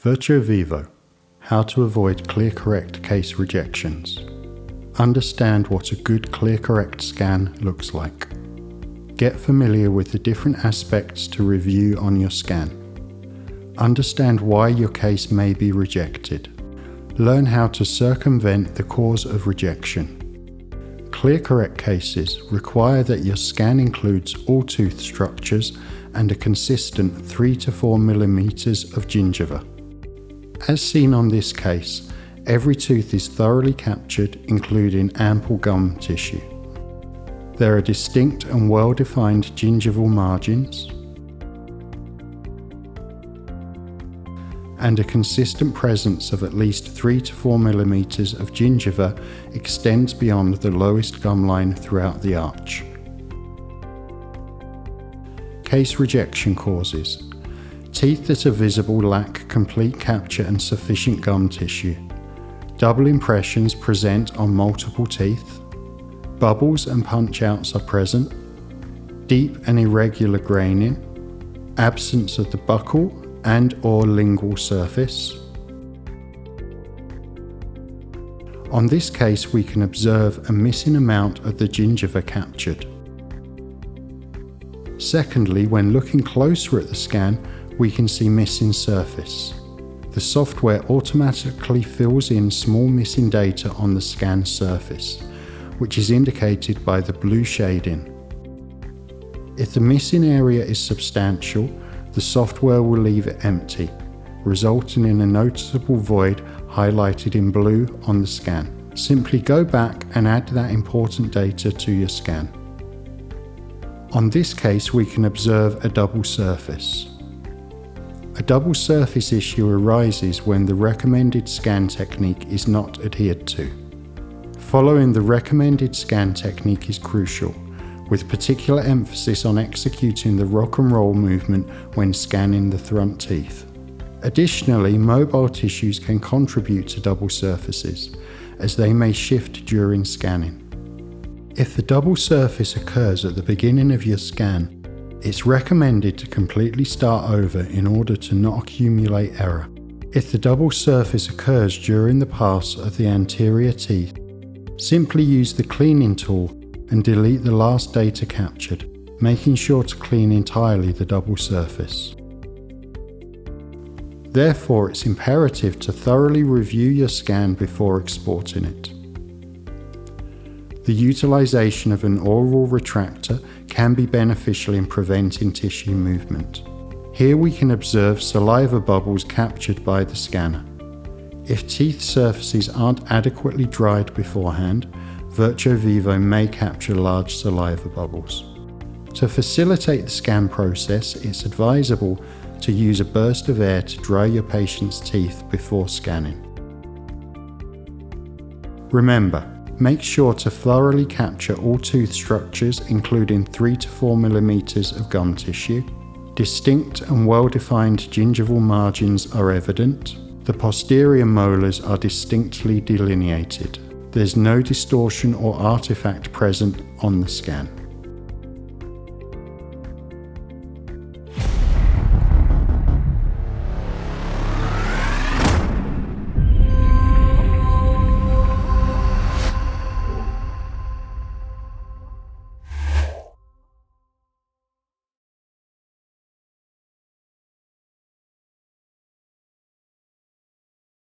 Virtuo Vivo. How to avoid ClearCorrect case rejections. Understand what a good ClearCorrect scan looks like. Get familiar with the different aspects to review on your scan. Understand why your case may be rejected. Learn how to circumvent the cause of rejection. ClearCorrect cases require that your scan includes all tooth structures and a consistent 3 to 4 mm of gingiva. As seen on this case, every tooth is thoroughly captured, including ample gum tissue. There are distinct and well-defined gingival margins, and a consistent presence of at least 3 to 4 mm of gingiva extends beyond the lowest gum line throughout the arch. Case rejection causes. Teeth that are visible lack complete capture and sufficient gum tissue. Double impressions present on multiple teeth. Bubbles and punch-outs are present. Deep and irregular graining. Absence of the buccal and/or lingual surface. On this case, we can observe a missing amount of the gingiva captured. Secondly, when looking closer at the scan, we can see missing surface. The software automatically fills in small missing data on the scan surface, which is indicated by the blue shading. If the missing area is substantial, the software will leave it empty, resulting in a noticeable void highlighted in blue on the scan. Simply go back and add that important data to your scan. On this case, we can observe a double surface. A double surface issue arises when the recommended scan technique is not adhered to. Following the recommended scan technique is crucial, with particular emphasis on executing the rock and roll movement when scanning the front teeth. Additionally, mobile tissues can contribute to double surfaces, as they may shift during scanning. If the double surface occurs at the beginning of your scan, it's recommended to completely start over in order to not accumulate error. If the double surface occurs during the pass of the anterior teeth, simply use the cleaning tool and delete the last data captured, making sure to clean entirely the double surface. Therefore, it's imperative to thoroughly review your scan before exporting it. The utilization of an oral retractor can be beneficial in preventing tissue movement. Here we can observe saliva bubbles captured by the scanner. If teeth surfaces aren't adequately dried beforehand, Virtuo Vivo may capture large saliva bubbles. To facilitate the scan process, it's advisable to use a burst of air to dry your patient's teeth before scanning. Remember, make sure to thoroughly capture all tooth structures, including 3 to 4 mm of gum tissue. Distinct and well-defined gingival margins are evident. The posterior molars are distinctly delineated. There's no distortion or artifact present on the scan.